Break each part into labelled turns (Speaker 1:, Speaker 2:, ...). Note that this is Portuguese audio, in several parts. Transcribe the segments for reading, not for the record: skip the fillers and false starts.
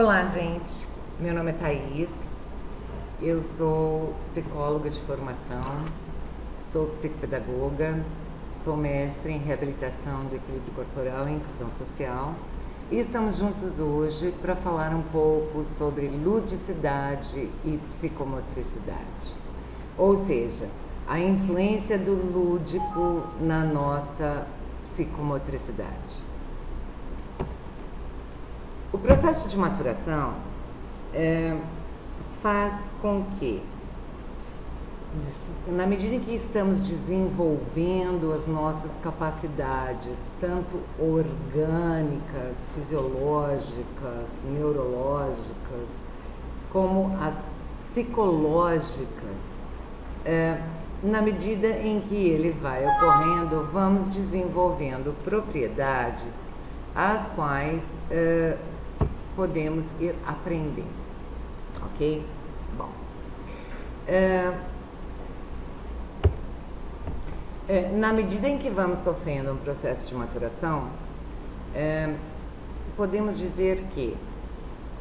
Speaker 1: Olá, gente. Meu nome é Thaís. Eu sou psicóloga de formação, sou psicopedagoga, sou mestre em reabilitação do equilíbrio corporal e inclusão social. E estamos juntos hoje para falar um pouco sobre ludicidade e psicomotricidade. Ou seja, a influência do lúdico na nossa psicomotricidade. O processo de maturação faz com que, na medida em que estamos desenvolvendo as nossas capacidades, tanto orgânicas, fisiológicas, neurológicas, como as psicológicas, na medida em que ele vai ocorrendo, vamos desenvolvendo propriedades as quais podemos ir aprendendo, ok? Bom, na medida em que vamos sofrendo um processo de maturação, podemos dizer que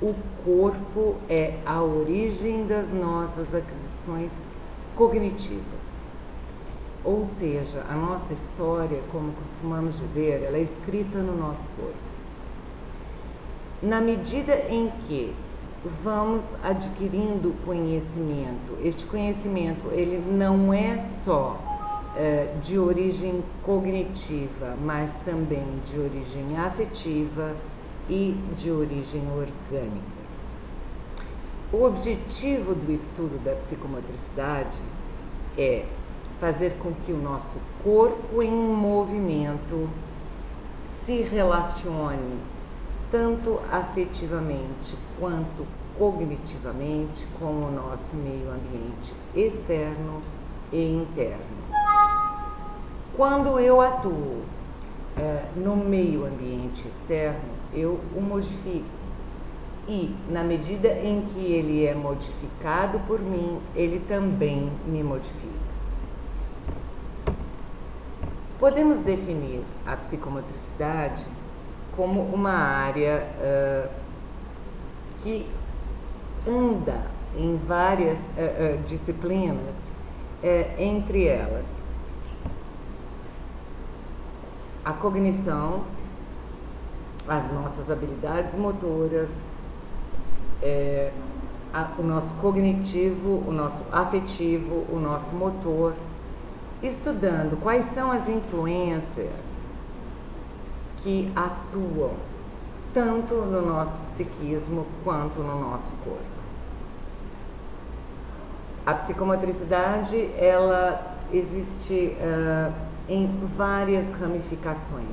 Speaker 1: o corpo é a origem das nossas aquisições cognitivas. Ou seja, a nossa história, como costumamos dizer, ela é escrita no nosso corpo. Na medida em que vamos adquirindo conhecimento, este conhecimento ele não é só de origem cognitiva, mas também de origem afetiva e de origem orgânica. O objetivo do estudo da psicomotricidade é fazer com que o nosso corpo em movimento se relacione tanto afetivamente quanto cognitivamente com o nosso meio ambiente externo e interno. Quando eu atuo no meio ambiente externo, eu o modifico. E, na medida em que ele é modificado por mim, ele também me modifica. Podemos definir a psicomotricidade como uma área que anda em várias disciplinas, entre elas a cognição, as nossas habilidades motoras, o nosso cognitivo, o nosso afetivo, o nosso motor, estudando quais são as influências que atuam tanto no nosso psiquismo quanto no nosso corpo. A psicomotricidade, ela existe em várias ramificações.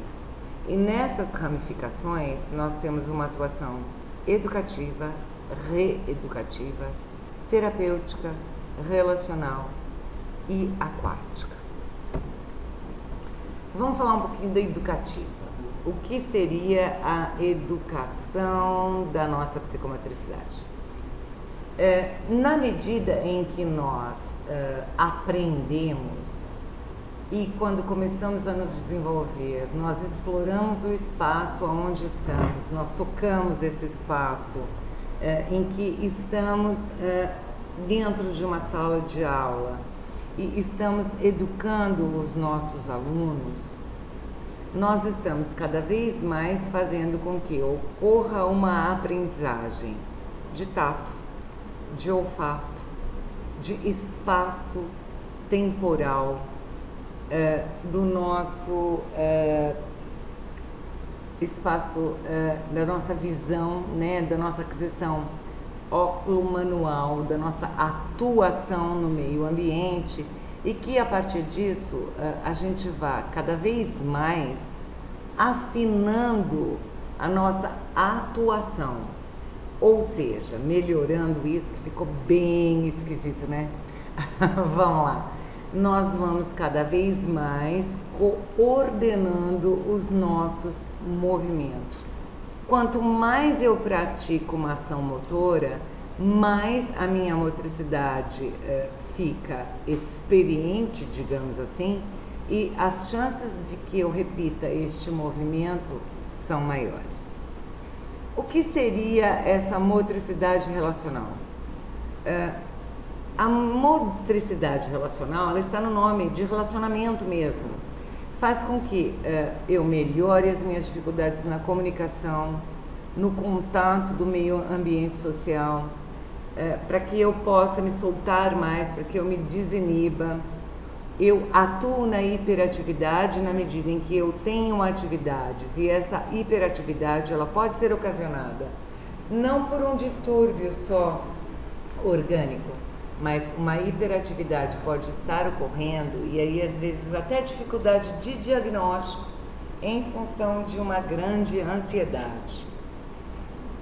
Speaker 1: E nessas ramificações nós temos uma atuação educativa, reeducativa, terapêutica, relacional e aquática. Vamos falar um pouquinho da educativa. O que seria a educação da nossa psicomotricidade? Na medida em que nós aprendemos e quando começamos a nos desenvolver, nós exploramos o espaço onde estamos, nós tocamos esse espaço em que estamos dentro de uma sala de aula e estamos educando os nossos alunos, nós estamos cada vez mais fazendo com que ocorra uma aprendizagem de tato, de olfato, de espaço temporal, do nosso espaço, da nossa visão, né, da nossa aquisição óculo-manual, da nossa atuação no meio ambiente, e que a partir disso a gente vá cada vez mais afinando a nossa atuação, ou seja, melhorando isso que ficou bem esquisito, né? Vamos lá. Nós vamos cada vez mais coordenando os nossos movimentos. Quanto mais eu pratico uma ação motora, mais a minha motricidade fica experiente, digamos assim, e as chances de que eu repita este movimento são maiores. O que seria essa motricidade relacional? A motricidade relacional, ela está no nome de relacionamento mesmo. Faz com que eu melhore as minhas dificuldades na comunicação, no contato do meio ambiente social, para que eu possa me soltar mais, para que eu me desiniba. Eu atuo na hiperatividade na medida em que eu tenho atividades, e essa hiperatividade ela pode ser ocasionada não por um distúrbio só orgânico, mas uma hiperatividade pode estar ocorrendo, e aí às vezes até dificuldade de diagnóstico em função de uma grande ansiedade.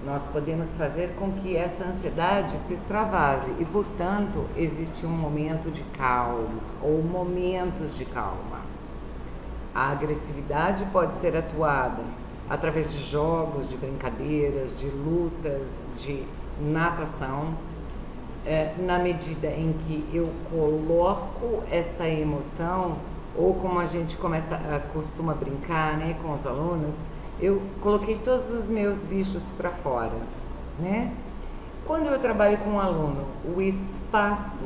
Speaker 1: Nós podemos fazer com que essa ansiedade se extravase e, portanto, existe um momento de calma ou momentos de calma. A agressividade pode ser atuada através de jogos, de brincadeiras, de lutas, de natação, na medida em que eu coloco essa emoção, ou como a gente costuma brincar, né, com os alunos, eu coloquei todos os meus bichos para fora, né? Quando eu trabalho com um aluno, o espaço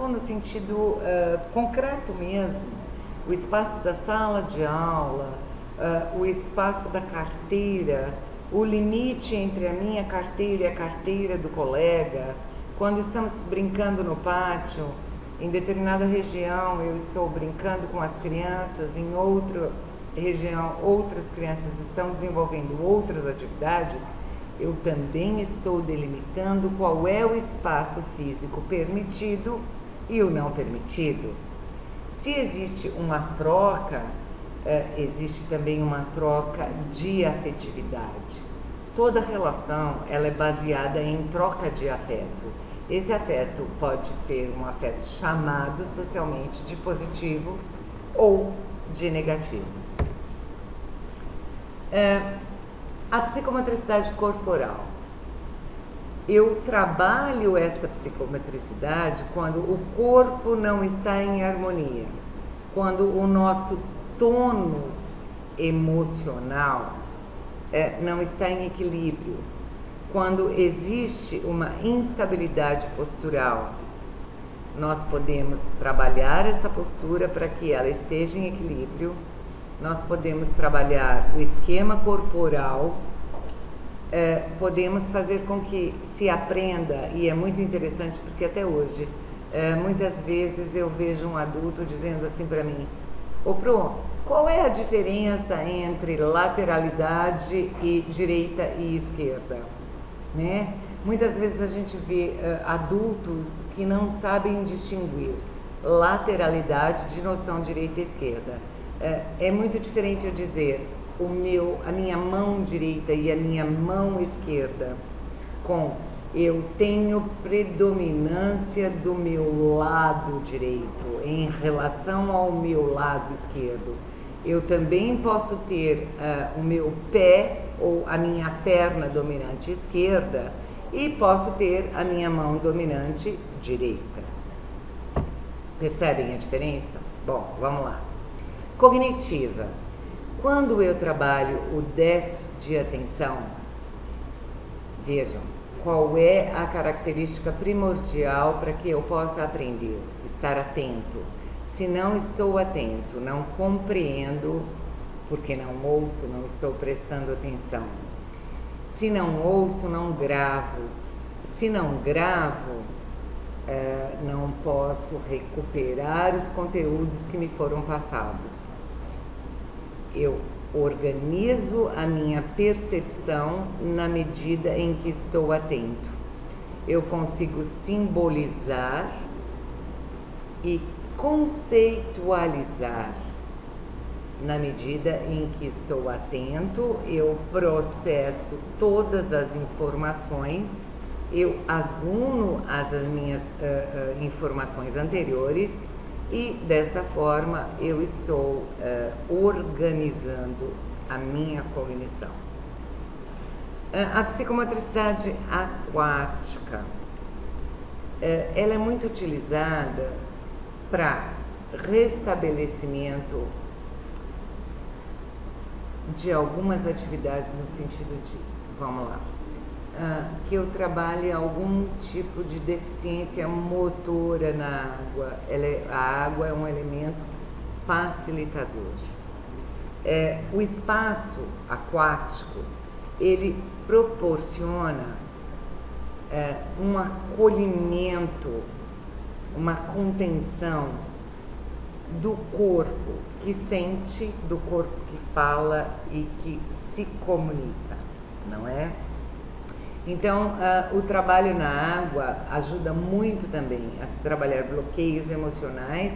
Speaker 1: no sentido concreto mesmo, o espaço da sala de aula, o espaço da carteira, o limite entre a minha carteira e a carteira do colega, quando estamos brincando no pátio, em determinada região eu estou brincando com as crianças, em outra região outras crianças estão desenvolvendo outras atividades, eu também estou delimitando qual é o espaço físico permitido e o não permitido. Se existe uma troca, existe também uma troca de afetividade. Toda relação ela é baseada em troca de afeto. Esse afeto pode ser um afeto chamado socialmente de positivo ou de negativo. A psicomotricidade corporal. Eu trabalho essa psicomotricidade quando o corpo não está em harmonia, quando o nosso tônus emocional não está em equilíbrio, quando existe uma instabilidade postural. Nós podemos trabalhar essa postura para que ela esteja em equilíbrio. Nós podemos trabalhar o esquema corporal, podemos fazer com que se aprenda, e é muito interessante porque até hoje, muitas vezes eu vejo um adulto dizendo assim para mim: ô Pro, qual é a diferença entre lateralidade e direita e esquerda? Né? Muitas vezes a gente vê adultos que não sabem distinguir lateralidade de noção direita e esquerda. É muito diferente eu dizer a minha mão direita e a minha mão esquerda com eu tenho predominância do meu lado direito em relação ao meu lado esquerdo. Eu também posso ter o meu pé ou a minha perna dominante esquerda e posso ter a minha mão dominante direita. Percebem a diferença? Bom, vamos lá. Cognitiva. Quando eu trabalho o déficit de atenção, vejam, qual é a característica primordial para que eu possa aprender? Estar atento. Se não estou atento, não compreendo, porque não ouço, não estou prestando atenção. Se não ouço, não gravo. Se não gravo, não posso recuperar os conteúdos que me foram passados. Eu organizo a minha percepção na medida em que estou atento. Eu consigo simbolizar e conceitualizar na medida em que estou atento. Eu processo todas as informações, eu as uno às minhas informações anteriores e desta forma eu estou organizando a minha cognição. A psicomotricidade aquática, ela é muito utilizada para restabelecimento de algumas atividades no sentido de, vamos lá, que eu trabalhe algum tipo de deficiência motora na água. A água é um elemento facilitador. O espaço aquático, ele proporciona um acolhimento, uma contenção do corpo que sente, do corpo que fala e que se comunica, não é? Então, o trabalho na água ajuda muito também a se trabalhar bloqueios emocionais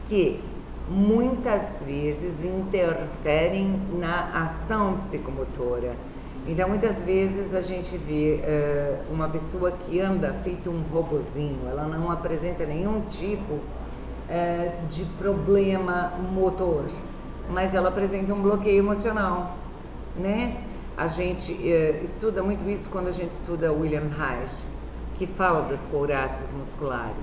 Speaker 1: que muitas vezes interferem na ação psicomotora. Então, muitas vezes a gente vê uma pessoa que anda feito um robozinho, ela não apresenta nenhum tipo de problema motor, mas ela apresenta um bloqueio emocional, né? A gente estuda muito isso quando a gente estuda William Reich, que fala das couraças musculares.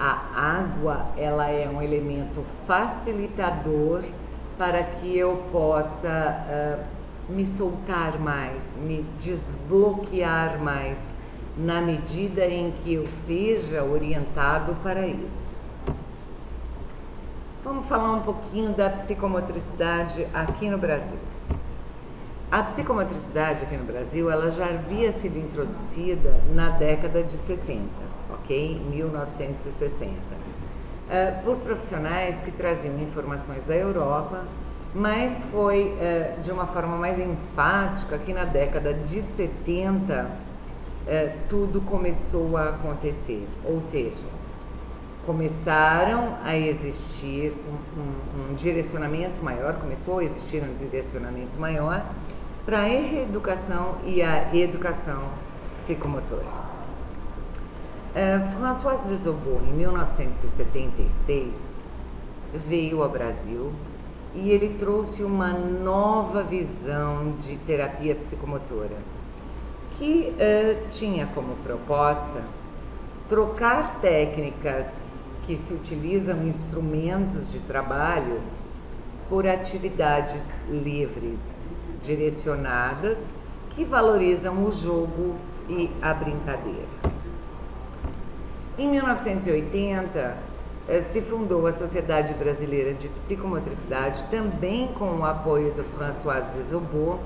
Speaker 1: A água, ela é um elemento facilitador para que eu possa me soltar mais, me desbloquear mais, na medida em que eu seja orientado para isso. Vamos falar um pouquinho da psicomotricidade aqui no Brasil. A psicomotricidade aqui no Brasil, ela já havia sido introduzida na década de 60, ok? 1960, por profissionais que traziam informações da Europa, mas foi de uma forma mais enfática que na década de 70 tudo começou a acontecer, ou seja, começaram a existir um direcionamento maior, começou a existir um direcionamento maior para a reeducação e a educação psicomotora. François Bezobo, em 1976, veio ao Brasil e ele trouxe uma nova visão de terapia psicomotora, que tinha como proposta trocar técnicas que se utilizam instrumentos de trabalho por atividades livres, direcionadas, que valorizam o jogo e a brincadeira. Em 1980, se fundou a Sociedade Brasileira de Psicomotricidade, também com o apoio do François Bezobo,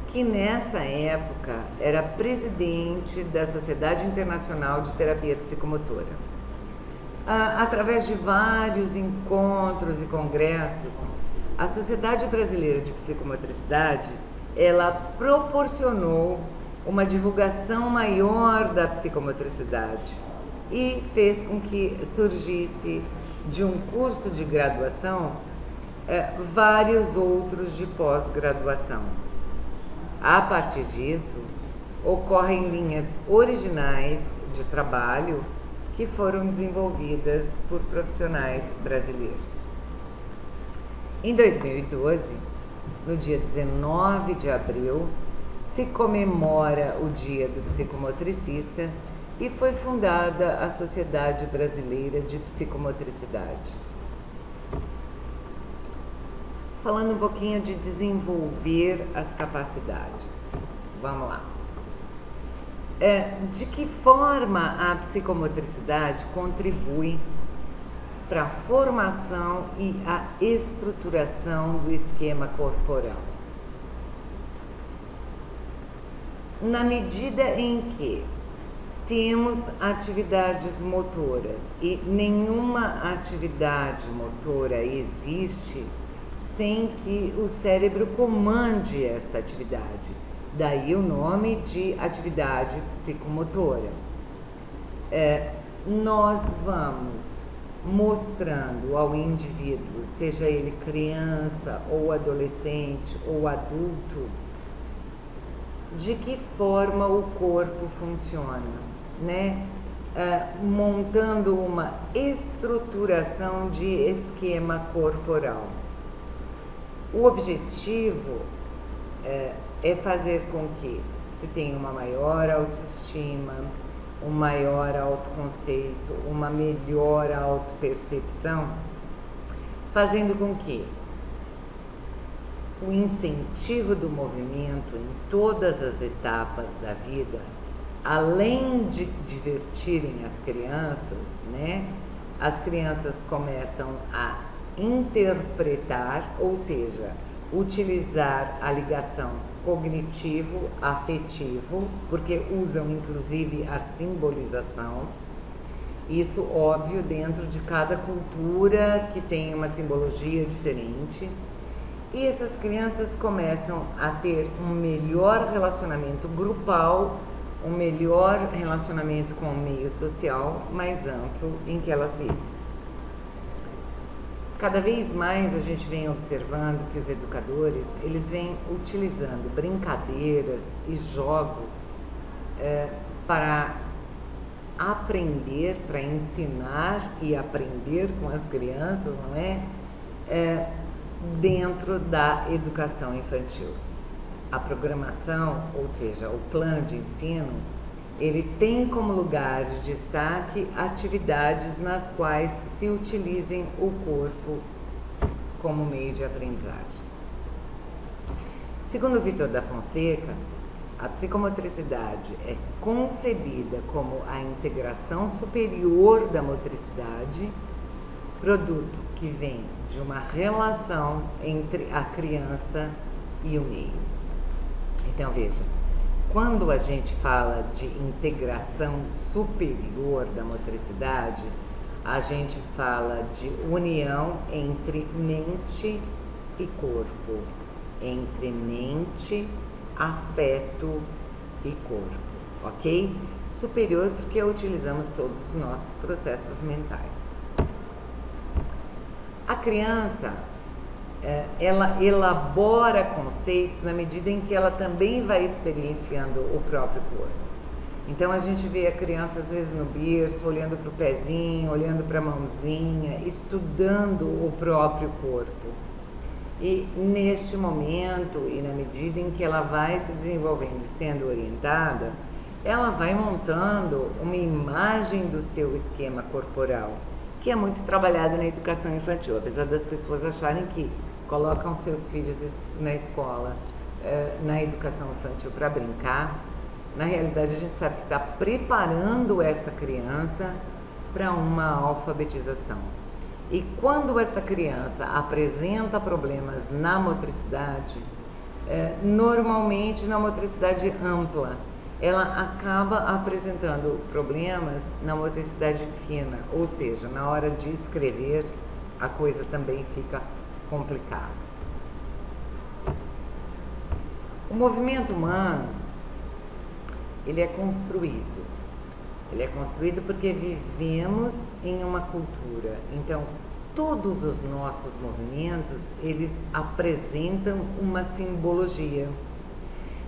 Speaker 1: que nessa época era presidente da Sociedade Internacional de Terapia Psicomotora. Através de vários encontros e congressos, a Sociedade Brasileira de Psicomotricidade, ela proporcionou uma divulgação maior da psicomotricidade e fez com que surgisse de um curso de graduação vários outros de pós-graduação. A partir disso, ocorrem linhas originais de trabalho que foram desenvolvidas por profissionais brasileiros. Em 2012, no dia 19 de abril, se comemora o Dia do Psicomotricista e foi fundada a Sociedade Brasileira de Psicomotricidade. Falando um pouquinho de desenvolver as capacidades. Vamos lá. De que forma a psicomotricidade contribui para a formação e a estruturação do esquema corporal? Na medida em que temos atividades motoras e nenhuma atividade motora existe sem que o cérebro comande esta atividade. Daí o nome de atividade psicomotora. Nós vamos mostrando ao indivíduo, seja ele criança ou adolescente ou adulto, de que forma o corpo funciona, né? Montando uma estruturação de esquema corporal. O objetivo é fazer com que se tenha uma maior autoestima, um maior autoconceito, uma melhor autopercepção, fazendo com que o incentivo do movimento em todas as etapas da vida, além de divertirem as crianças, né, as crianças começam a interpretar, ou seja, utilizar a ligação cognitivo-afetivo, porque usam inclusive a simbolização. Isso, óbvio, dentro de cada cultura que tem uma simbologia diferente. E essas crianças começam a ter um melhor relacionamento grupal, um melhor relacionamento com o meio social mais amplo em que elas vivem. Cada vez mais a gente vem observando que os educadores, eles vêm utilizando brincadeiras e jogos para aprender, para ensinar e aprender com as crianças, não é? Dentro da educação infantil. A programação, ou seja, o plano de ensino, ele tem como lugar de destaque atividades nas quais se utilizem o corpo como meio de aprendizagem. Segundo Vitor da Fonseca, a psicomotricidade é concebida como a integração superior da motricidade, produto que vem de uma relação entre a criança e o meio. Então, veja, quando a gente fala de integração superior da motricidade, a gente fala de união entre mente e corpo, entre mente, afeto e corpo, ok? Superior porque utilizamos todos os nossos processos mentais. A criança, ela elabora conceitos na medida em que ela também vai experienciando o próprio corpo. Então a gente vê a criança às vezes no berço, olhando para o pezinho, olhando para a mãozinha, estudando o próprio corpo. E neste momento, e na medida em que ela vai se desenvolvendo e sendo orientada, ela vai montando uma imagem do seu esquema corporal, que é muito trabalhado na educação infantil, apesar das pessoas acharem que colocam seus filhos na escola, na educação infantil para brincar. Na realidade, a gente sabe que está preparando essa criança para uma alfabetização. E quando essa criança apresenta problemas na motricidade, normalmente na motricidade ampla, ela acaba apresentando problemas na motricidade fina, ou seja, na hora de escrever, a coisa também fica complicada. O movimento humano, ele é construído. Ele é construído porque vivemos em uma cultura. Então, todos os nossos movimentos, eles apresentam uma simbologia.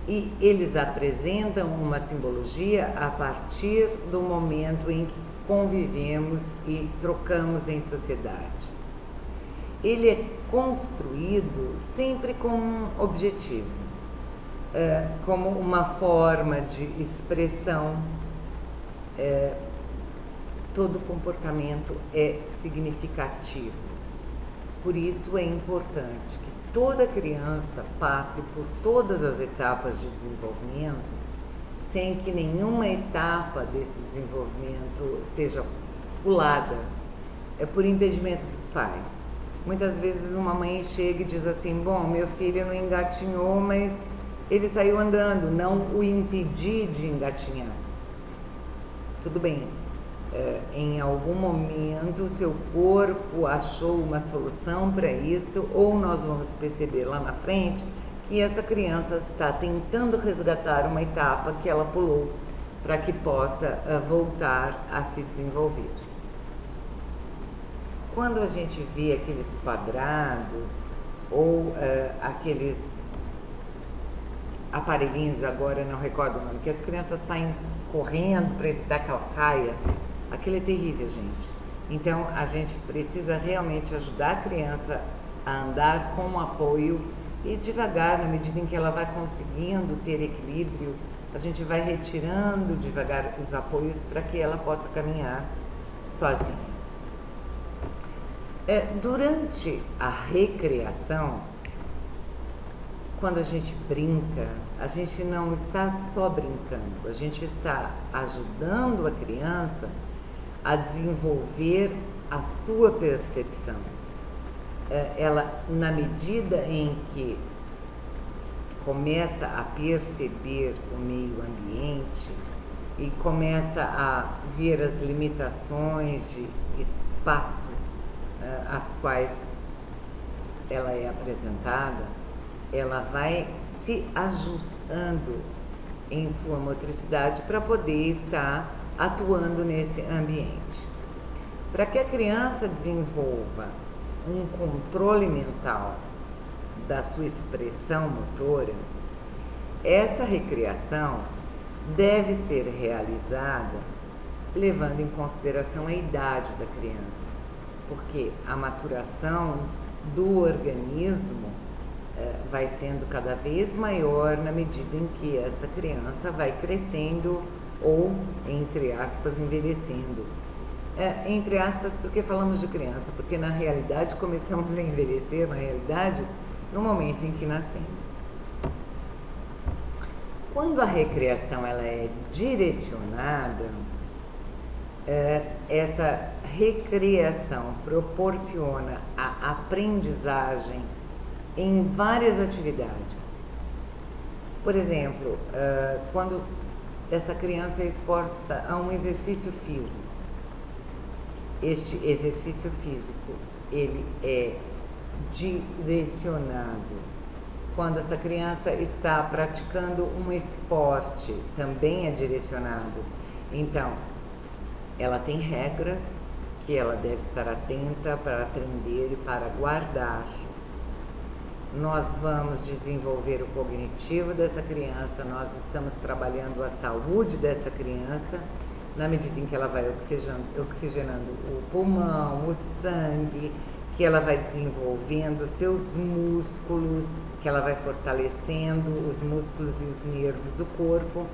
Speaker 1: E eles apresentam uma simbologia a partir do momento em que convivemos e trocamos em sociedade. Ele é construído sempre com um objetivo, como uma forma de expressão. Todo comportamento é significativo. Por isso é importante que toda criança passe por todas as etapas de desenvolvimento, sem que nenhuma etapa desse desenvolvimento seja pulada, por impedimento dos pais. Muitas vezes uma mãe chega e diz assim: bom, meu filho não engatinhou, mas ele saiu andando, não o impedi de engatinhar. Tudo bem, em algum momento seu corpo achou uma solução para isso, ou nós vamos perceber lá na frente que essa criança está tentando resgatar uma etapa que ela pulou para que possa voltar a se desenvolver. Quando a gente vê aqueles quadrados ou aqueles aparelhinhos, agora não recordo o nome, que as crianças saem correndo para evitar que ela caia, aquilo é terrível, gente. Então a gente precisa realmente ajudar a criança a andar com apoio e devagar, na medida em que ela vai conseguindo ter equilíbrio, a gente vai retirando devagar os apoios para que ela possa caminhar sozinha. Durante a recreação, quando a gente brinca, a gente não está só brincando, a gente está ajudando a criança a desenvolver a sua percepção. Ela, na medida em que começa a perceber o meio ambiente e começa a ver as limitações de espaço às quais ela é apresentada, ela vai se ajustando em sua motricidade para poder estar atuando nesse ambiente. Para que a criança desenvolva um controle mental da sua expressão motora, essa recriação deve ser realizada levando em consideração a idade da criança, porque a maturação do organismo vai sendo cada vez maior na medida em que essa criança vai crescendo ou, entre aspas, envelhecendo. Entre aspas, porque falamos de criança, porque na realidade começamos a envelhecer, na realidade, no momento em que nascemos. Quando a recriação ela é direcionada, essa recriação proporciona a aprendizagem em várias atividades. Por exemplo, quando essa criança é exposta a um exercício físico, este exercício físico, ele é direcionado. Quando essa criança está praticando um esporte, também é direcionado. Então, ela tem regras que ela deve estar atenta para aprender e para guardar. Nós vamos desenvolver o cognitivo dessa criança, nós estamos trabalhando a saúde dessa criança, na medida em que ela vai oxigenando o pulmão, o sangue, que ela vai desenvolvendo seus músculos, que ela vai fortalecendo os músculos e os nervos do corpo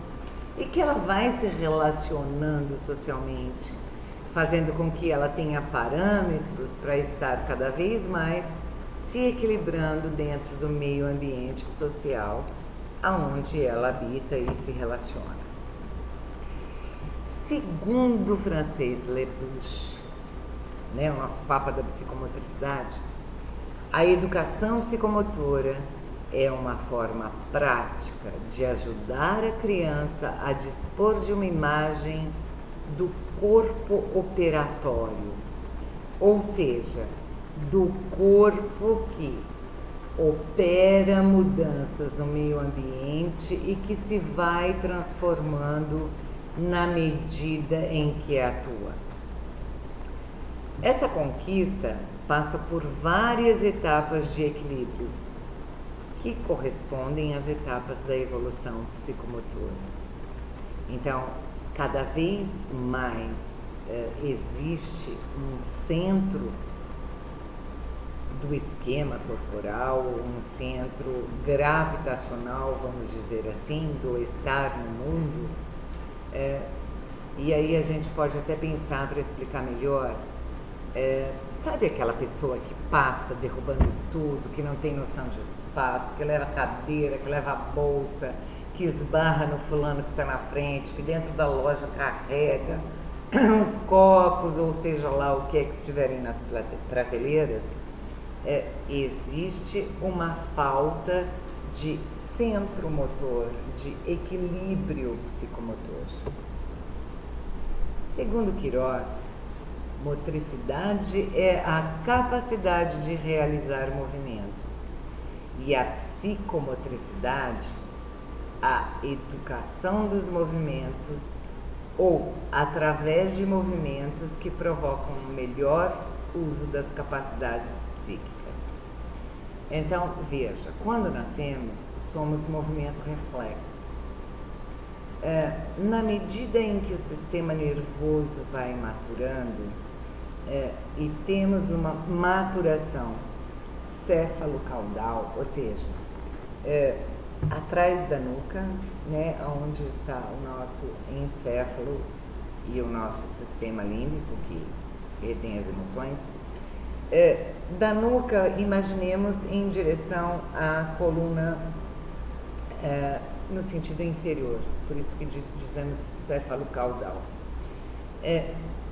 Speaker 1: e que ela vai se relacionando socialmente, fazendo com que ela tenha parâmetros para estar cada vez mais se equilibrando dentro do meio ambiente social aonde ela habita e se relaciona. Segundo o francês Lepouche, o nosso Papa da psicomotricidade, a educação psicomotora é uma forma prática de ajudar a criança a dispor de uma imagem do corpo operatório, ou seja, do corpo que opera mudanças no meio ambiente e que se vai transformando na medida em que atua. Essa conquista passa por várias etapas de equilíbrio, que correspondem às etapas da evolução psicomotora. Então, cada vez mais existe um centro do esquema corporal, um centro gravitacional, vamos dizer assim, do estar no mundo. E aí a gente pode até pensar, para explicar melhor, sabe aquela pessoa que passa derrubando tudo, que não tem noção de espaço, que leva cadeira, que leva bolsa, que esbarra no fulano que está na frente, que dentro da loja carrega os copos, ou seja lá o que é que estiverem nas prateleiras? Existe uma falta de centro motor, de equilíbrio psicomotor. Segundo Queiroz, motricidade é a capacidade de realizar movimentos e a psicomotricidade, a educação dos movimentos ou através de movimentos que provocam um melhor uso das capacidades psíquicas. Então, veja, quando nascemos, somos movimento reflexo. Na medida em que o sistema nervoso vai maturando e temos uma maturação céfalo-caudal, ou seja, atrás da nuca, onde está o nosso encéfalo e o nosso sistema límbico, que retém as emoções, Da nuca, imaginemos em direção à coluna no sentido inferior, por isso que dizemos céfalo-caudal.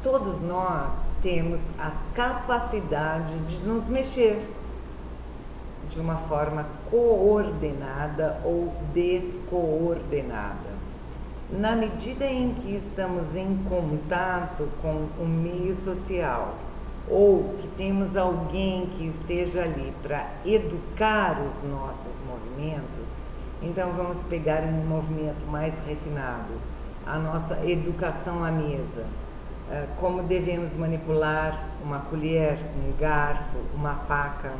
Speaker 1: Todos nós temos a capacidade de nos mexer de uma forma coordenada ou descoordenada. Na medida em que estamos em contato com o meio social ou que temos alguém que esteja ali para educar os nossos movimentos, então vamos pegar um movimento mais refinado, a nossa educação à mesa, como devemos manipular uma colher, um garfo, uma faca.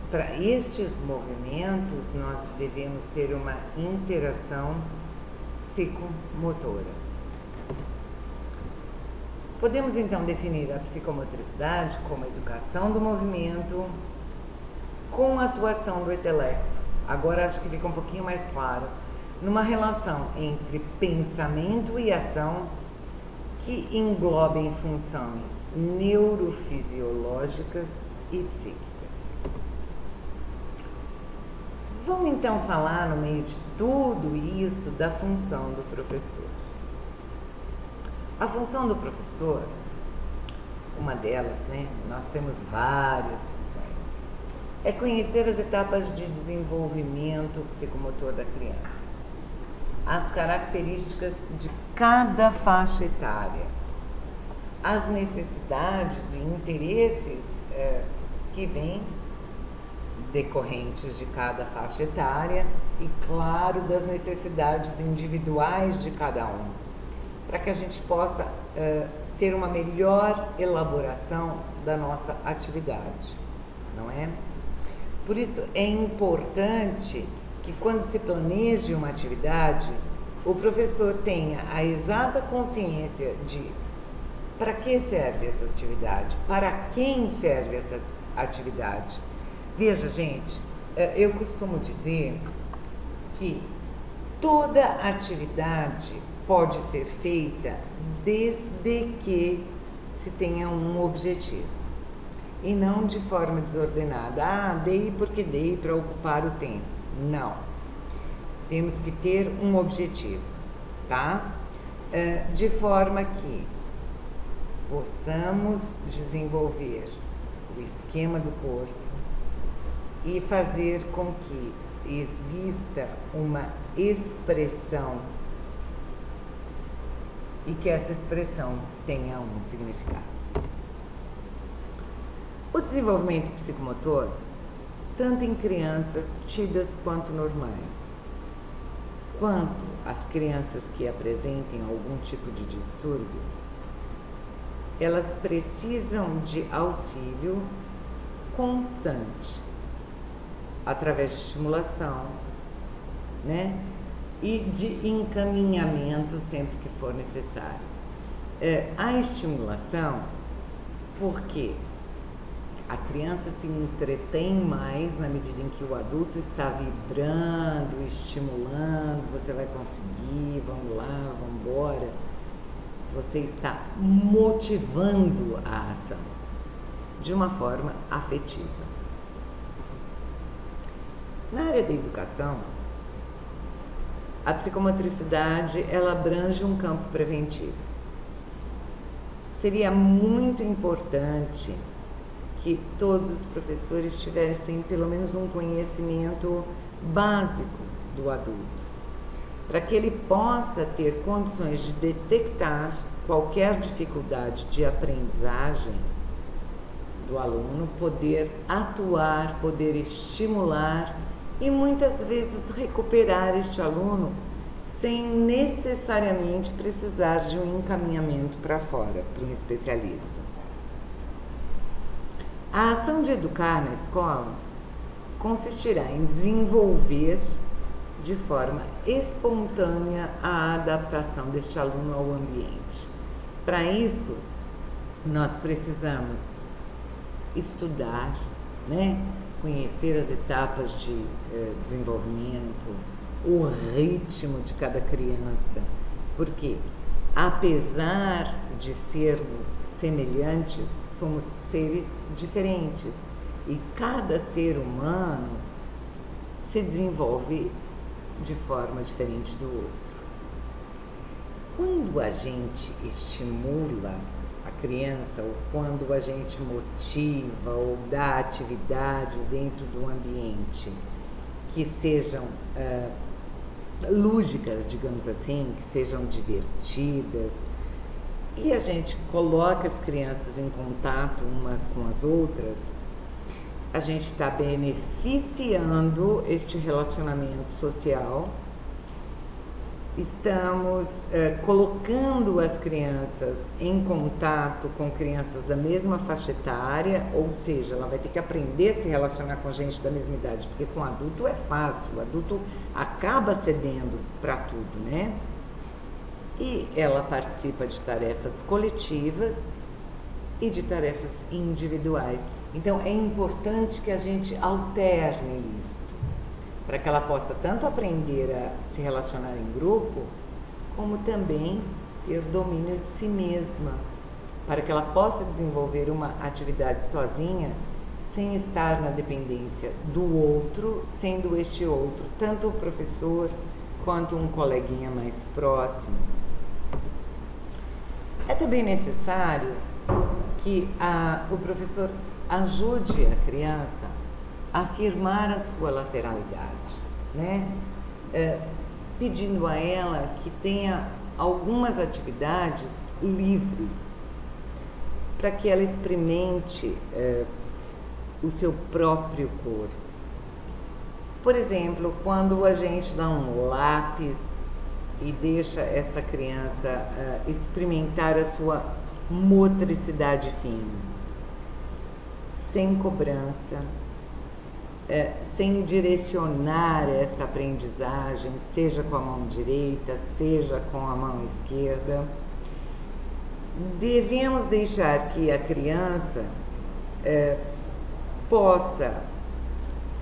Speaker 1: Para estes movimentos, nós devemos ter uma interação psicomotora. Podemos então definir a psicomotricidade como a educação do movimento com a atuação do intelecto. Agora acho que fica um pouquinho mais claro, numa relação entre pensamento e ação que englobem funções neurofisiológicas e psíquicas. Vamos então falar, no meio de tudo isso, da função do professor. A função do professor, uma delas, nós temos várias funções, é conhecer as etapas de desenvolvimento psicomotor da criança, as características de cada faixa etária, as necessidades e interesses que vêm decorrentes de cada faixa etária e, claro, das necessidades individuais de cada um, para que a gente possa ter uma melhor elaboração da nossa atividade, não é? Por isso é importante que, quando se planeje uma atividade, o professor tenha a exata consciência de para que serve essa atividade, para quem serve essa atividade. Veja, gente, eu costumo dizer que toda atividade pode ser feita desde que se tenha um objetivo e não de forma desordenada. Dei porque dei para ocupar o tempo. Não. Temos que ter um objetivo, tá? De forma que possamos desenvolver o esquema do corpo e fazer com que exista uma expressão e que essa expressão tenha um significado. O desenvolvimento psicomotor, tanto em crianças tidas quanto normais, quanto as crianças que apresentem algum tipo de distúrbio, elas precisam de auxílio constante, através de estimulação, e de encaminhamento sempre que for necessário. A estimulação, porque a criança se entretém mais na medida em que o adulto está vibrando, estimulando, você vai conseguir, vamos lá, vamos embora. Você está motivando a ação de uma forma afetiva. Na área da educação, a psicomotricidade, ela abrange um campo preventivo. Seria muito importante que todos os professores tivessem pelo menos um conhecimento básico do adulto, para que ele possa ter condições de detectar qualquer dificuldade de aprendizagem do aluno, poder atuar, poder estimular e muitas vezes recuperar este aluno sem necessariamente precisar de um encaminhamento para fora, para um especialista. A ação de educar na escola consistirá em desenvolver de forma espontânea a adaptação deste aluno ao ambiente. Para isso, nós precisamos estudar, conhecer as etapas de desenvolvimento, o ritmo de cada criança, porque apesar de sermos semelhantes, somos seres diferentes e cada ser humano se desenvolve de forma diferente do outro. Quando a gente estimula a criança, ou quando a gente motiva ou dá atividades dentro do ambiente que sejam lúdicas, digamos assim, que sejam divertidas, e a gente coloca as crianças em contato umas com as outras, a gente está beneficiando este relacionamento social, estamos colocando as crianças em contato com crianças da mesma faixa etária, ou seja, ela vai ter que aprender a se relacionar com gente da mesma idade, porque com adulto é fácil, o adulto acaba cedendo para tudo, né? E ela participa de tarefas coletivas e de tarefas individuais. Então é importante que a gente alterne isso, para que ela possa tanto aprender a se relacionar em grupo, como também ter domínio de si mesma, para que ela possa desenvolver uma atividade sozinha, sem estar na dependência do outro, sendo este outro tanto o professor quanto um coleguinha mais próximo. É também necessário que o professor ajude a criança a afirmar a sua lateralidade, né? Pedindo a ela que tenha algumas atividades livres, para que ela experimente o seu próprio corpo. Por exemplo, quando a gente dá um lápis e deixa essa criança experimentar a sua motricidade fina, sem cobrança, sem direcionar essa aprendizagem, seja com a mão direita, seja com a mão esquerda. Devemos deixar que a criança possa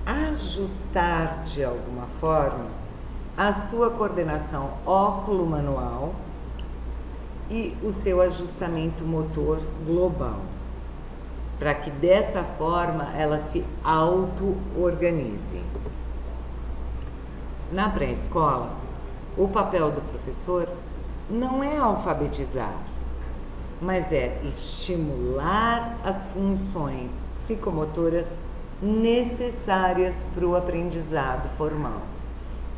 Speaker 1: ajustar de alguma forma a sua coordenação óculo-manual e o seu ajustamento motor global, para que desta forma ela se auto-organize. Na pré-escola, o papel do professor não é alfabetizar, mas é estimular as funções psicomotoras necessárias para o aprendizado formal,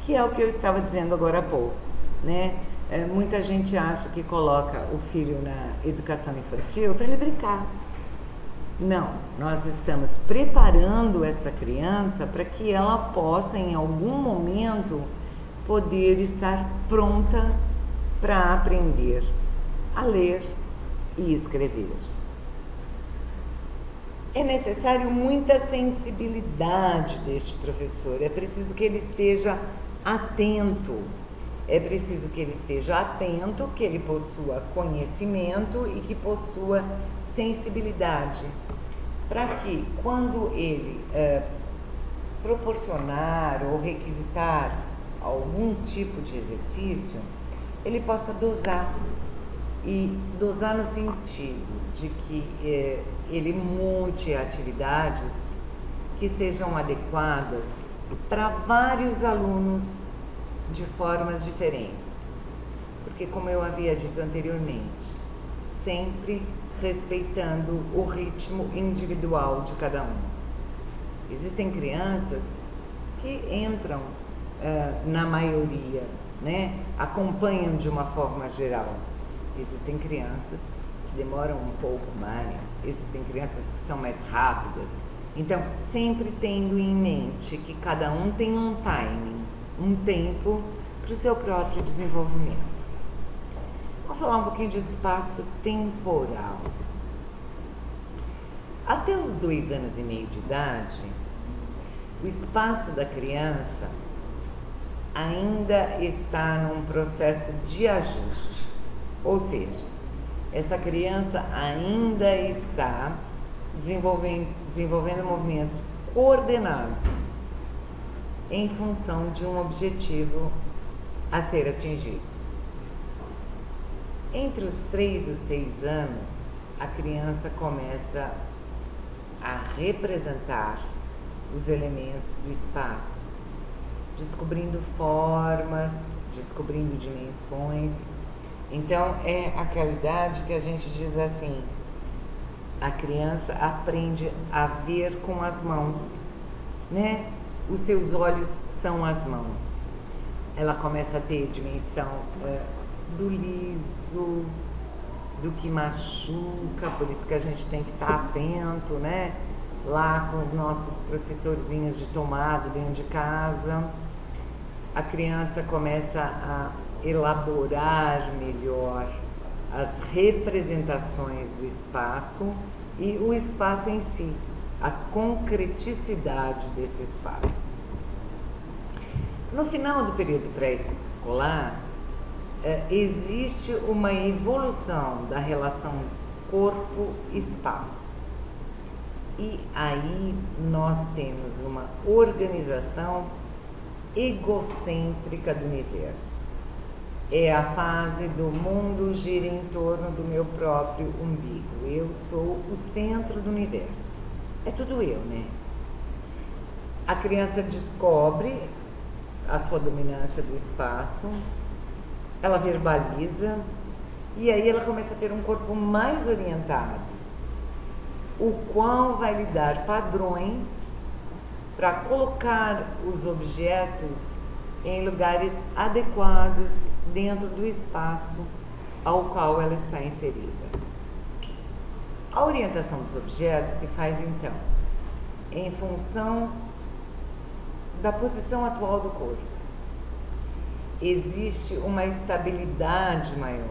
Speaker 1: que é o que eu estava dizendo agora há pouco, né? Muita gente acha que coloca o filho na educação infantil para ele brincar. Não, nós estamos preparando essa criança para que ela possa, em algum momento, poder estar pronta para aprender a ler e escrever. É necessário muita sensibilidade deste professor, é preciso que ele esteja atento, que ele possua conhecimento e que possua sensibilidade, para que quando ele proporcionar ou requisitar algum tipo de exercício, ele possa dosar, e dosar no sentido de que ele monte atividades que sejam adequadas para vários alunos de formas diferentes, porque, como eu havia dito anteriormente, sempre respeitando o ritmo individual de cada um. Existem crianças que entram na maioria, né? Acompanham de uma forma geral. Existem crianças que demoram um pouco mais, existem crianças que são mais rápidas. Então, sempre tendo em mente que cada um tem um timing, um tempo para o seu próprio desenvolvimento. Vou falar um pouquinho de espaço temporal. Até os 2 anos e meio de idade, o espaço da criança ainda está num processo de ajuste. Ou seja, essa criança ainda está desenvolvendo movimentos coordenados em função de um objetivo a ser atingido. Entre os 3 e os 6 anos, a criança começa a representar os elementos do espaço, descobrindo formas, descobrindo dimensões. Então é aquela idade que a gente diz assim, a criança aprende a ver com as mãos, né? Os seus olhos são as mãos. Ela começa a ter dimensão do liso, do que machuca, por isso que a gente tem que estar atento, né? Lá com os nossos protetorzinhos de tomada dentro de casa. A criança começa a elaborar melhor as representações do espaço e o espaço em si, a concreticidade desse espaço. No final do período pré-escolar, existe uma evolução da relação corpo-espaço. E aí nós temos uma organização egocêntrica do universo. É a fase do mundo gira em torno do meu próprio umbigo. Eu sou o centro do universo. É tudo eu, né? A criança descobre a sua dominância do espaço, ela verbaliza e aí ela começa a ter um corpo mais orientado, o qual vai lhe dar padrões para colocar os objetos em lugares adequados dentro do espaço ao qual ela está inserida. A orientação dos objetos se faz então em função da posição atual do corpo. Existe uma estabilidade maior,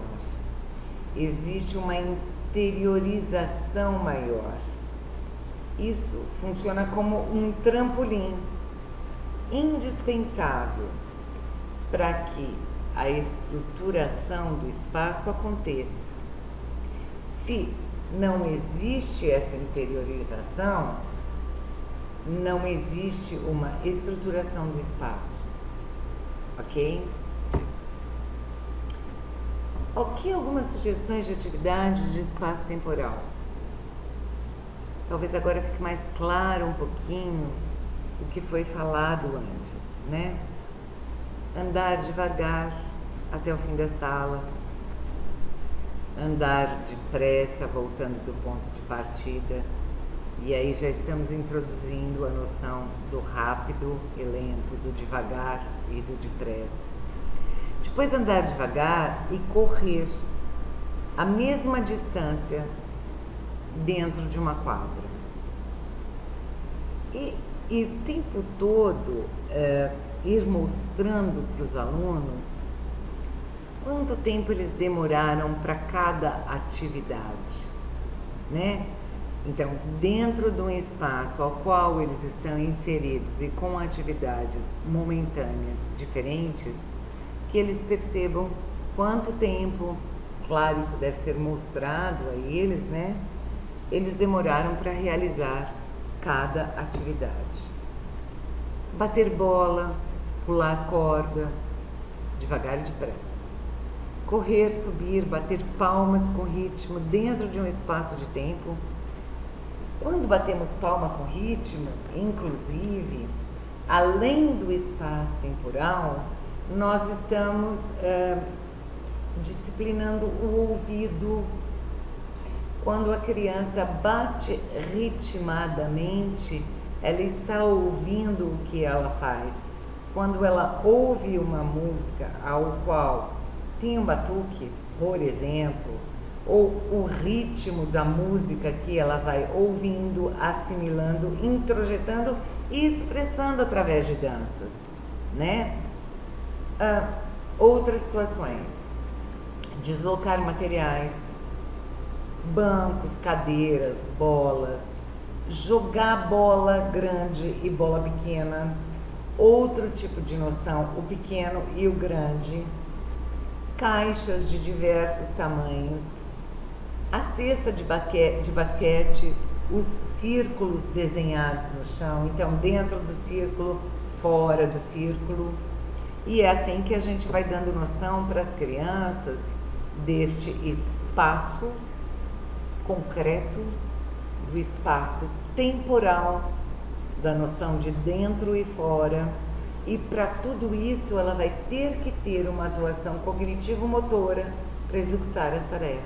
Speaker 1: existe uma interiorização maior. Isso funciona como um trampolim indispensável para que a estruturação do espaço aconteça. Se não existe essa interiorização, não existe uma estruturação do espaço, ok? Ok, algumas sugestões de atividades de espaço temporal. Talvez agora fique mais claro um pouquinho o que foi falado antes, né? Andar devagar até o fim da sala, andar depressa voltando do ponto de partida, e aí já estamos introduzindo a noção do rápido e lento, do devagar e do depressa. Depois andar devagar e correr a mesma distância dentro de uma quadra. E o tempo todo ir mostrando para os alunos quanto tempo eles demoraram para cada atividade, né? Então, dentro de um espaço ao qual eles estão inseridos e com atividades momentâneas diferentes, que eles percebam quanto tempo, claro, isso deve ser mostrado a eles, né? Eles demoraram para realizar cada atividade. Bater bola, pular corda, devagar e depressa. Correr, subir, bater palmas com ritmo dentro de um espaço de tempo. Quando batemos palma com ritmo, inclusive, além do espaço temporal, nós estamos disciplinando o ouvido. Quando a criança bate ritmadamente, ela está ouvindo o que ela faz. Quando ela ouve uma música ao qual tem um batuque, por exemplo, ou o ritmo da música que ela vai ouvindo, assimilando, introjetando e expressando através de danças, né? Outras situações: deslocar materiais, bancos, cadeiras, bolas, jogar bola grande e bola pequena, outro tipo de noção, o pequeno e o grande, caixas de diversos tamanhos, a cesta de basquete, os círculos desenhados no chão, então dentro do círculo, fora do círculo. E é assim que a gente vai dando noção para as crianças deste espaço concreto, do espaço temporal, da noção de dentro e fora, e para tudo isso ela vai ter que ter uma atuação cognitivo-motora para executar as tarefas.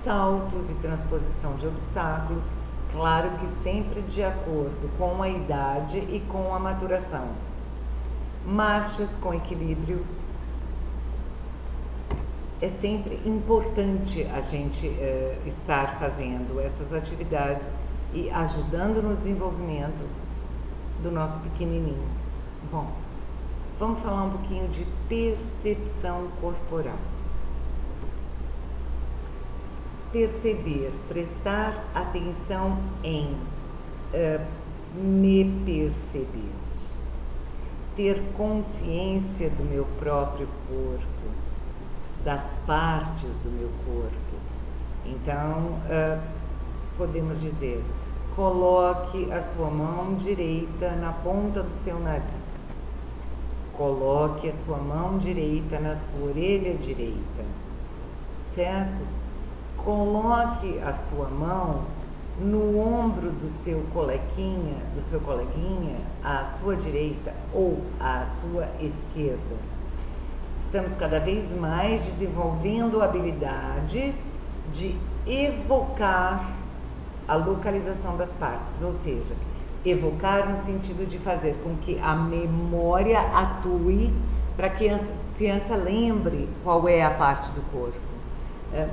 Speaker 1: Saltos e transposição de obstáculos, claro que sempre de acordo com a idade e com a maturação. Marchas com equilíbrio. É sempre importante a gente estar fazendo essas atividades e ajudando no desenvolvimento do nosso pequenininho. Bom, vamos falar um pouquinho de percepção corporal. Perceber, prestar atenção em me perceber, ter consciência do meu próprio corpo, das partes do meu corpo. Então, podemos dizer, coloque a sua mão direita na ponta do seu nariz, coloque a sua mão direita na sua orelha direita, certo? Coloque a sua mão no ombro do seu coleguinha, à sua direita ou à sua esquerda. Estamos cada vez mais desenvolvendo habilidades de evocar a localização das partes, ou seja, evocar no sentido de fazer com que a memória atue para que a criança lembre qual é a parte do corpo.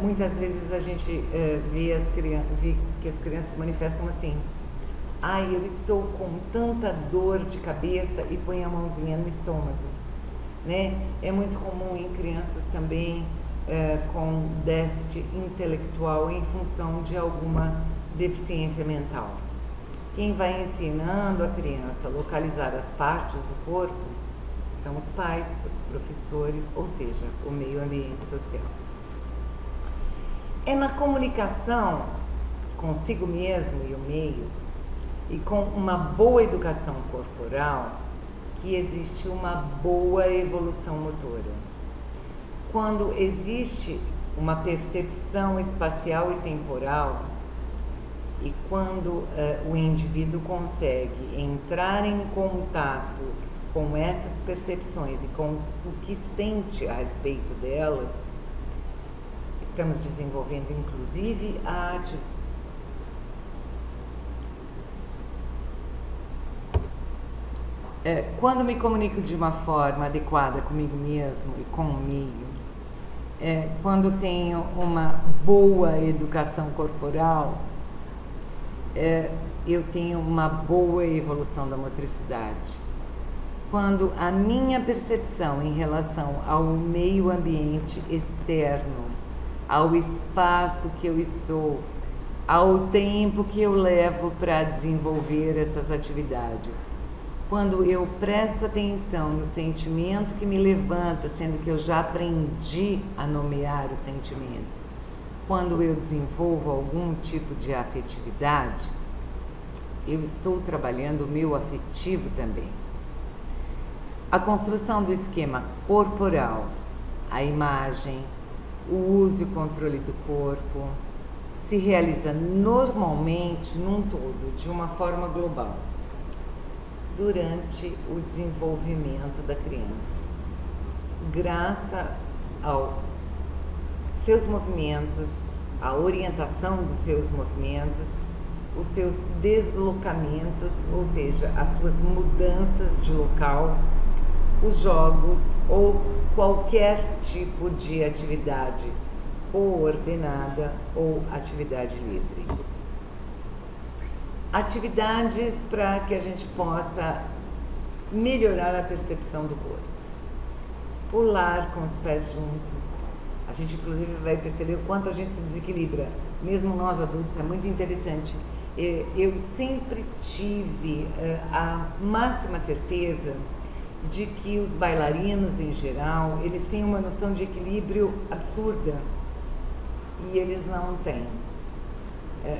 Speaker 1: Muitas vezes a gente vê que as crianças manifestam assim: ai, eu estou com tanta dor de cabeça, e põe a mãozinha no estômago, né? É muito comum em crianças também com déficit intelectual em função de alguma deficiência mental. Quem vai ensinando a criança a localizar as partes do corpo são os pais, os professores, ou seja, o meio ambiente social. É na comunicação consigo mesmo e o meio, e com uma boa educação corporal, que existe uma boa evolução motora. Quando existe uma percepção espacial e temporal, e quando o indivíduo consegue entrar em contato com essas percepções e com o que sente a respeito delas, estamos desenvolvendo inclusive a quando me comunico de uma forma adequada comigo mesmo e com o meio, quando tenho uma boa educação corporal, eu tenho uma boa evolução da motricidade. Quando a minha percepção em relação ao meio ambiente externo, ao espaço que eu estou, ao tempo que eu levo para desenvolver essas atividades, quando eu presto atenção no sentimento que me levanta, sendo que eu já aprendi a nomear os sentimentos, quando eu desenvolvo algum tipo de afetividade, eu estou trabalhando o meu afetivo também. A construção do esquema corporal, a imagem, o uso e controle do corpo, se realiza normalmente num todo, de uma forma global, durante o desenvolvimento da criança, graças aos seus movimentos, a orientação dos seus movimentos, os seus deslocamentos, ou seja, as suas mudanças de local, os jogos ou qualquer tipo de atividade coordenada ou atividade livre. Atividades para que a gente possa melhorar a percepção do corpo. Pular com os pés juntos. A gente inclusive vai perceber o quanto a gente se desequilibra, mesmo nós adultos, é muito interessante. Eu sempre tive a máxima certeza de que os bailarinos em geral, eles têm uma noção de equilíbrio absurda, e eles não têm.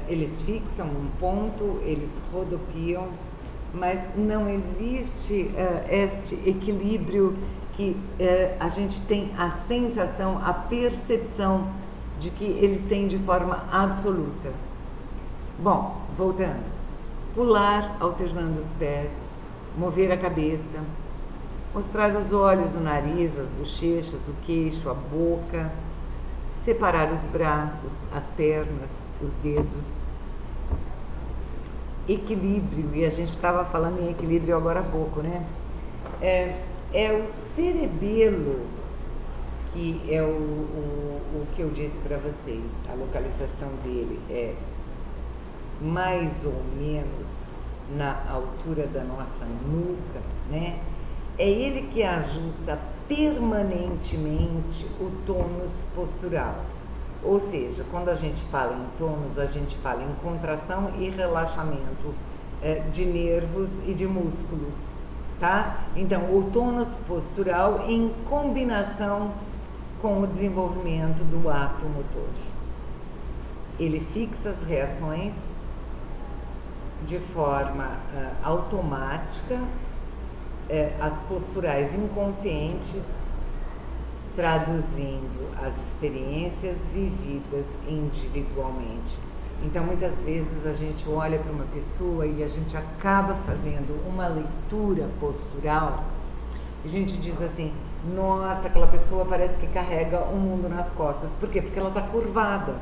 Speaker 1: Eles fixam um ponto, eles rodopiam, mas não existe este equilíbrio que a gente tem a sensação, a percepção de que eles têm de forma absoluta. Bom, voltando. Pular alternando os pés, mover a cabeça, mostrar os olhos, o nariz, as bochechas, o queixo, a boca, separar os braços, as pernas, os dedos. Equilíbrio, e a gente estava falando em equilíbrio agora há pouco, né? É o cerebelo que é o que eu disse para vocês, a localização dele é mais ou menos na altura da nossa nuca, né? É ele que ajusta permanentemente o tônus postural. Ou seja, quando a gente fala em tônus, a gente fala em contração e relaxamento de nervos e de músculos, tá? Então, o tônus postural em combinação com o desenvolvimento do ato motor. Ele fixa as reações de forma automática, as posturais inconscientes, traduzindo as experiências vividas individualmente. Então, muitas vezes a gente olha para uma pessoa e a gente acaba fazendo uma leitura postural e a gente diz assim: nossa, aquela pessoa parece que carrega o mundo nas costas. Por quê? Porque ela está curvada.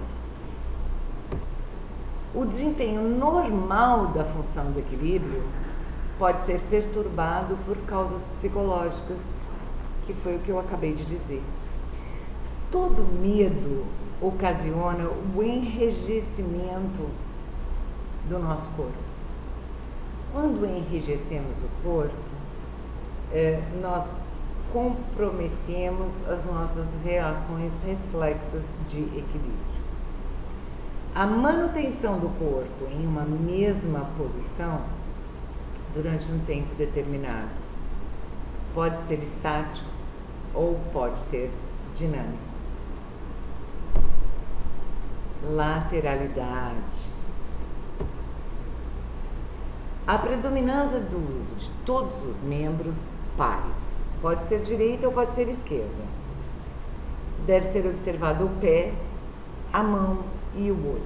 Speaker 1: O desempenho normal da função do equilíbrio pode ser perturbado por causas psicológicas, que foi o que eu acabei de dizer. Todo medo ocasiona o enrijecimento do nosso corpo. Quando enrijecemos o corpo, nós comprometemos as nossas reações reflexas de equilíbrio. A manutenção do corpo em uma mesma posição durante um tempo determinado pode ser estático ou pode ser dinâmico. Lateralidade. A predominância do uso de todos os membros pares. Pode ser direita ou pode ser esquerda. Deve ser observado o pé, a mão e o olho.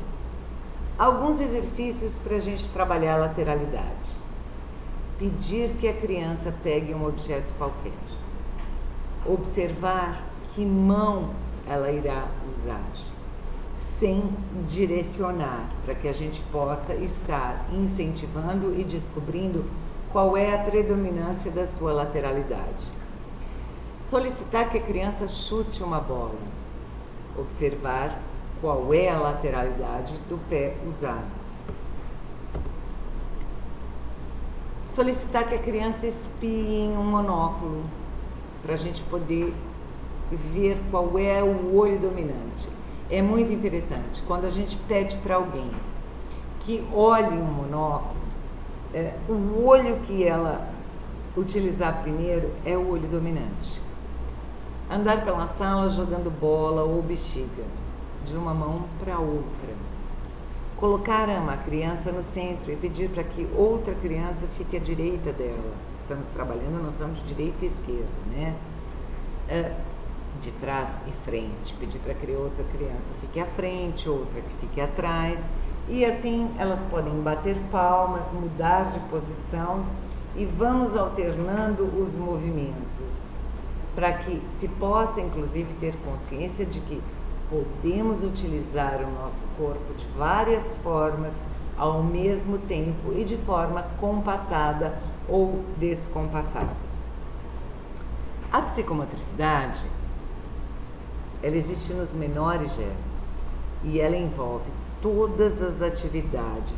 Speaker 1: Alguns exercícios para a gente trabalhar a lateralidade. Pedir que a criança pegue um objeto qualquer. Observar que mão ela irá usar, sem direcionar, para que a gente possa estar incentivando e descobrindo qual é a predominância da sua lateralidade. Solicitar que a criança chute uma bola. Observar qual é a lateralidade do pé usado. Solicitar que a criança espie em um monóculo, para a gente poder ver qual é o olho dominante. É muito interessante, quando a gente pede para alguém que olhe um monóculo, o olho que ela utilizar primeiro é o olho dominante. Andar pela sala jogando bola ou bexiga, de uma mão para outra. Colocar uma criança no centro e pedir para que outra criança fique à direita dela. Estamos trabalhando a noção de direita e esquerda, né? De trás e frente. Pedir para que outra criança fique à frente, outra que fique atrás. E assim elas podem bater palmas, mudar de posição e vamos alternando os movimentos, para que se possa inclusive ter consciência de que podemos utilizar o nosso corpo de várias formas ao mesmo tempo e de forma compassada ou descompassada. A psicomotricidade, ela existe nos menores gestos e ela envolve todas as atividades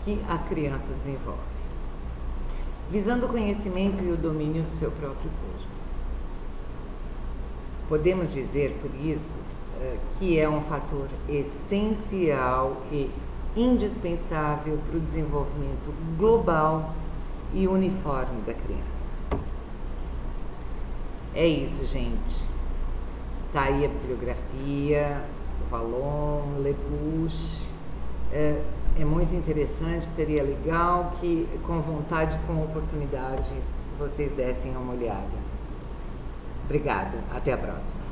Speaker 1: que a criança desenvolve, visando o conhecimento e o domínio do seu próprio corpo. Podemos dizer, por isso, que é um fator essencial e indispensável para o desenvolvimento global e uniforme da criança. É isso, gente. Tá aí a bibliografia, o Vallon, Lebouche. É muito interessante, seria legal que, com vontade, com oportunidade, vocês dessem uma olhada. Obrigada, até a próxima.